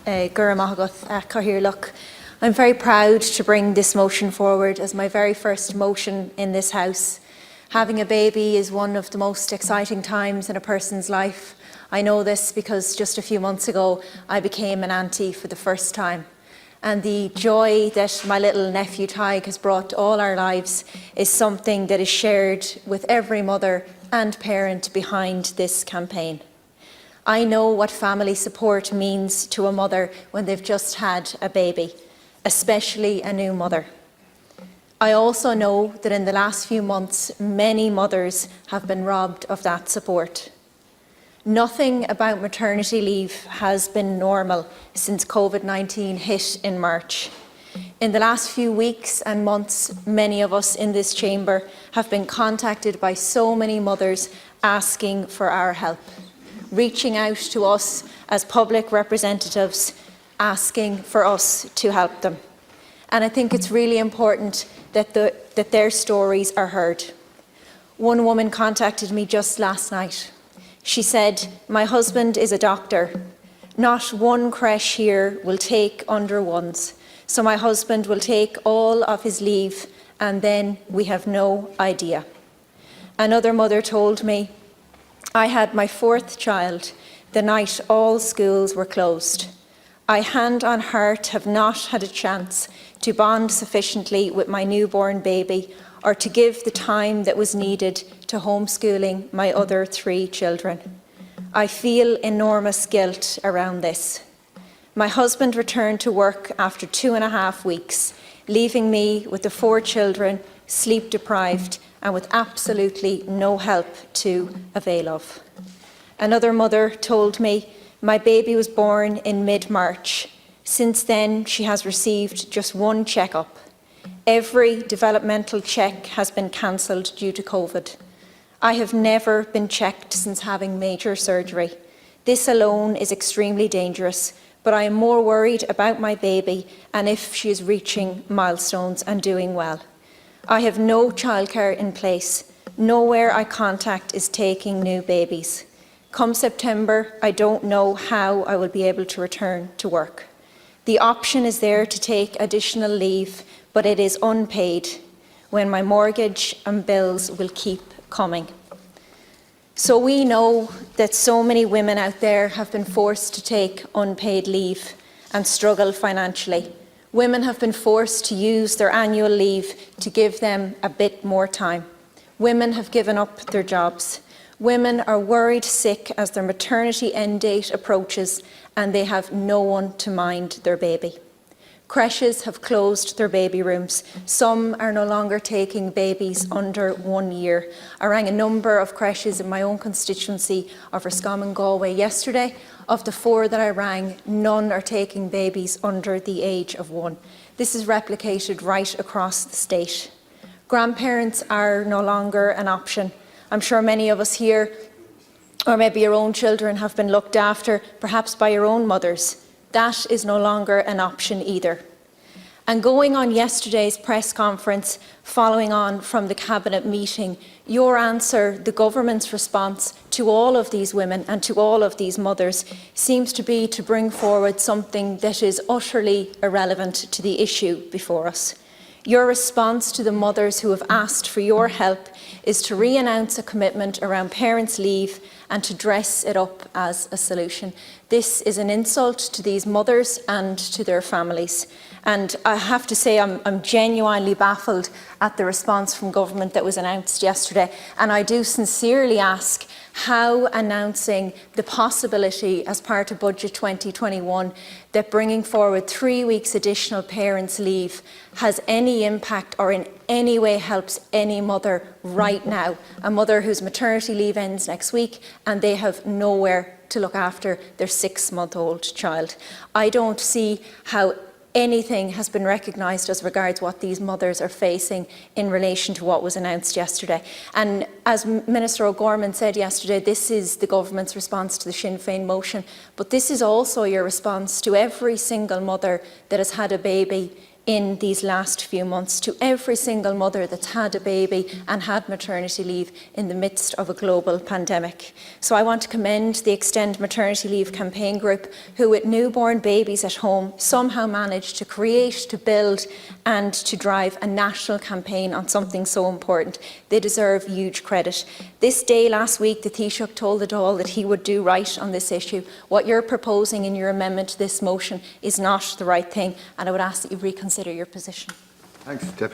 I'm very proud to bring this motion forward as my very first motion in this House. Having a baby is one of the most exciting times in a person's life. I know this because just a few months ago I became an auntie for the first time. And the joy that my little nephew Tig has brought to all our lives is something that is shared with every mother and parent behind this campaign. I know what family support means to a mother when they've just had a baby, especially a new mother. I also know that in the last few months, many mothers have been robbed of that support. Nothing about maternity leave has been normal since COVID-19 hit in March. In the last few weeks and months, many of us in this chamber have been contacted by so many mothers asking for our help, reaching out to us as public representatives, asking for us to help them. And I think it's really important that their stories are heard. One woman contacted me just last night. She said, "My husband is a doctor. Not one creche here will take under ones, so my husband will take all of his leave and then we have no idea." Another mother told me, "I had my fourth child the night all schools were closed. I, hand on heart, have not had a chance to bond sufficiently with my newborn baby or to give the time that was needed to homeschooling my other 3 children. I feel enormous guilt around this. My husband returned to work after 2.5 weeks, leaving me with the 4 children, sleep deprived and with absolutely no help to avail of." Another mother told me, "My baby was born in mid-March. Since then, she has received just 1 checkup. Every developmental check has been cancelled due to COVID. I have never been checked since having major surgery. This alone is extremely dangerous, but I am more worried about my baby and if she is reaching milestones and doing well. I have no childcare in place. Nowhere I contact is taking new babies. Come September, I don't know how I will be able to return to work. The option is there to take additional leave, but it is unpaid when my mortgage and bills will keep coming." So we know that so many women out there have been forced to take unpaid leave and struggle financially. Women have been forced to use their annual leave to give them a bit more time. Women have given up their jobs. Women are worried sick as their maternity end date approaches and they have no one to mind their baby. Creches have closed their baby rooms. Some are no longer taking babies under 1 year. I rang a number of creches in my own constituency of Roscommon, Galway yesterday. Of the 4 that I rang, none are taking babies under the age of 1. This is replicated right across the state. Grandparents are no longer an option. I'm sure many of us here, or maybe your own children, have been looked after, perhaps by your own mothers. That is no longer an option either. And going on yesterday's press conference, following on from the Cabinet meeting, your answer, the government's response to all of these women and to all of these mothers seems to be to bring forward something that is utterly irrelevant to the issue before us. Your response to the mothers who have asked for your help is to re-announce a commitment around parents' leave and to dress it up as a solution. This is an insult to these mothers and to their families. And I have to say I'm genuinely baffled at the response from government that was announced yesterday. And I do sincerely ask how announcing the possibility as part of Budget 2021 that bringing forward 3 weeks additional parents' leave has any impact or in any way helps any mother right now, a mother whose maternity leave ends next week and they have nowhere to look after their 6-month-old child. I don't see how anything has been recognised as regards what these mothers are facing in relation to what was announced yesterday. And as Minister O'Gorman said yesterday, this is the government's response to the Sinn Féin motion, but this is also your response to every single mother that has had a baby in these last few months, to every single mother that's had a baby and had maternity leave in the midst of a global pandemic. So I want to commend the Extend Maternity Leave campaign group, who with newborn babies at home somehow managed to create, to build and to drive a national campaign on something so important. They deserve huge credit. This day last week, the Taoiseach told the Dáil that he would do right on this issue. What you're proposing in your amendment to this motion is not the right thing, and I would ask that you reconsider your position. Thanks, Deputy.